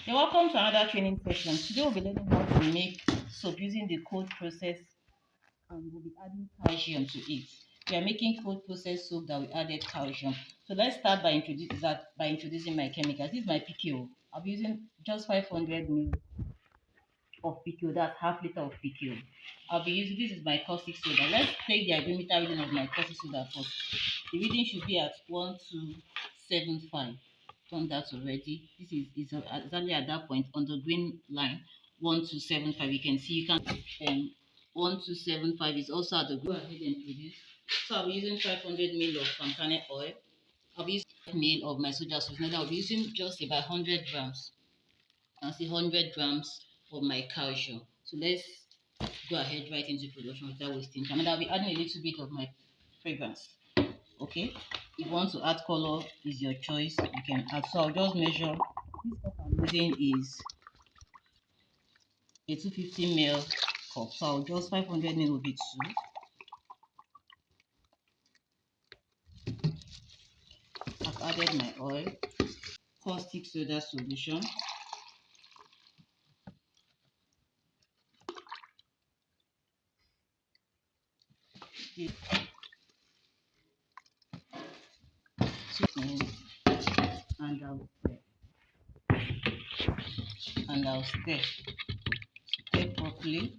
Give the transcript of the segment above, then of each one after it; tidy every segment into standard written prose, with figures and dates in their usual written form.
You're welcome to another training session. Today we'll be learning how to make soap using the cold process, and we'll be adding calcium to it. We are making cold process soap that we added calcium. So let's start by introducing my chemicals. This is my PKO. I'll be using just 500 ml of PKO. That's half liter of PKO. I'll be using, this is my caustic soda. Let's take the hygrometer reading of my caustic soda first. The reading should be at 1275. Done that already. This is exactly at that point on the green line. 1275. You can see, you can 1275 is also at the, go ahead and produce. So I'll be using 500 ml of palm kernel oil. I'll be using 5 ml of my soja sweetener. I'll be using just about 100 grams. And see 100 grams of my calcium. So let's go ahead right into production without wasting time. And I'll be adding a little bit of my fragrance. Okay, if you want to add color, is your choice, you can add. So I'll just measure. This cup I'm using is a 250 ml cup, so I'll just 500 ml will be 2. I've added my oil, caustic soda solution, and I'll stir properly.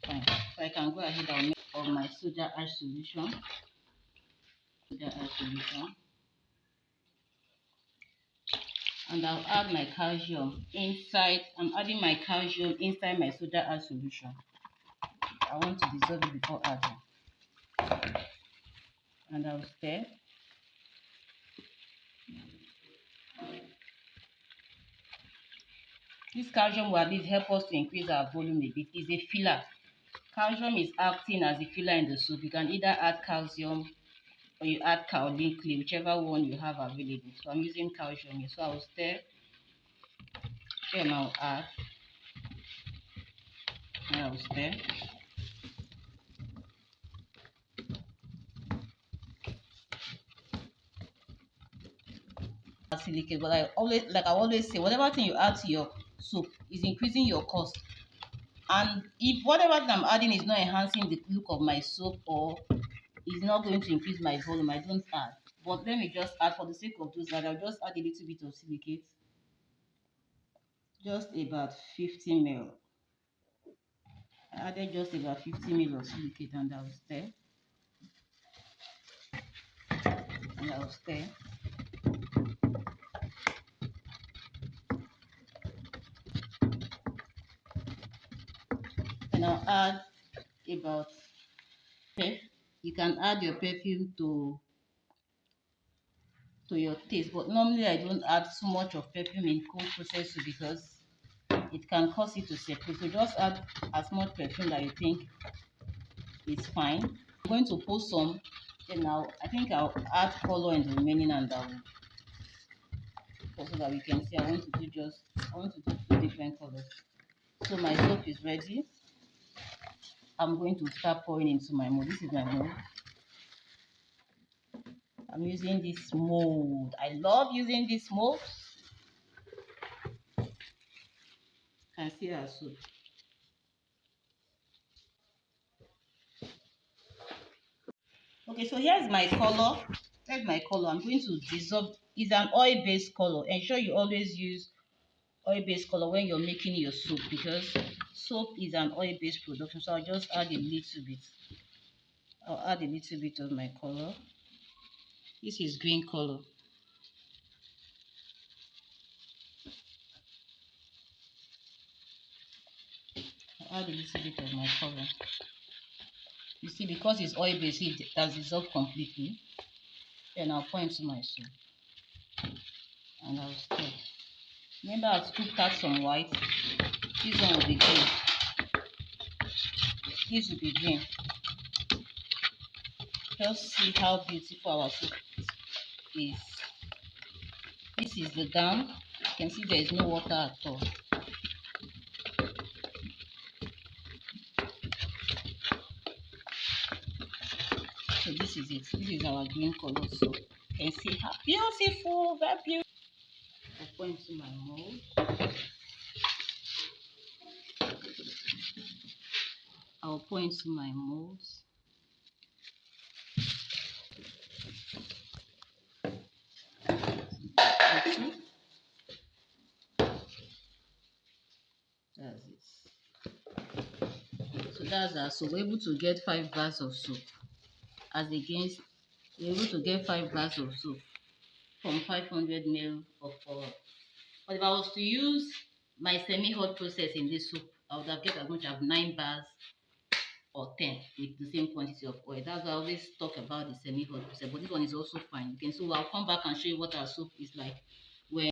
Fine. So I can go ahead and make of my soda ash solution. And I'll add my calcium inside. I'm adding my calcium inside my soda ash solution. I want to dissolve it before adding. And I'll stir. This calcium will at least help us to increase our volume a bit. It's a filler. Calcium is acting as a filler in the soup. You can either add calcium or you add kaolin clay, whichever one you have available. So I'm using calcium here. So I'll stir. Then I'll add. And I'll stir. Silicate, but I always say, whatever thing you add to your soup is increasing your cost. And if whatever thing I'm adding is not enhancing the look of my soap or is not going to increase my volume, I don't add. But let me just add, for the sake of those that I'll just add a little bit of silicate, just about 50 ml. I added just about 50 ml of silicate, and I'll stir. And I'll stir. And I'll add about perfume. You can add your perfume to your taste, but normally I don't add so much of perfume in cold process because it can cause it to separate. So just add as much perfume that you think is fine. I'm going to put some, then I think I'll add color in the remaining, and so that we can see. I want to do 2 different colors. So my soap is ready. I'm going to start pouring into my mold. This is my mold. I'm using this mold. I love using this mold. You can see our soap. Okay, so here's my color. Here's my color. I'm going to dissolve. It's an oil-based color. Ensure you always use oil-based color when you're making your soap, because soap is an oil-based production. So I'll just add a little bit. I'll add a little bit of my color. This is green color. I'll add a little bit of my color. You see, because it's oil-based, it has dissolved completely. Then I'll pour into my soup. And I'll stir. Remember, I've scooped out some white. This one will be green. This will be green. Just see how beautiful our soup is. This is the down. You can see there is no water at all. So this is it. This is our green color soap. You can see how beautiful, very beautiful. pour into my mold. I'll pour into my molds. That's it. So that's our soap. We're able to get 5 bars of soap. As against, we're able to get 5 bars of soap from 500 ml of oil. But if I was to use my semi-hot process in this soup, I would have get as much as 9 bars or 10 with the same quantity of oil. That's why I always talk about the semi-hot process, but this one is also fine. You can, so I'll come back and show you what our soup is like when.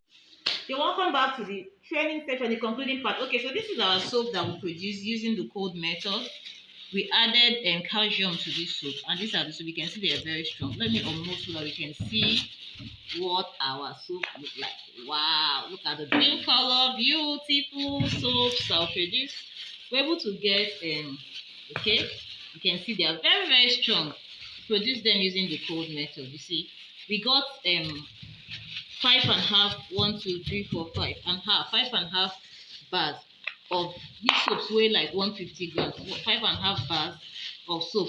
You're welcome back to the training section, the concluding part. Okay, so this is our soap that we produce using the cold method. We added calcium to this soap, and these are the soap. You can see they are very strong. Let me almost so that we can see what our soap look like. Wow, look at the green color, beautiful soaps are produced. We're able to get okay, you can see they are very, very strong. Produce them using the cold method. You see, we got 5.5, 1, 2, 3, 4, 5.5 bars of these soaps weigh like 150 grams. 5.5 bars of soap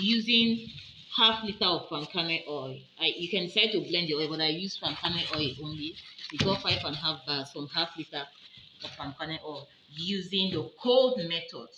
using half liter of palm kernel oil. You can decide to blend the oil, but I use palm kernel oil only. We got 5.5 bars from half liter of palm kernel oil using the cold method.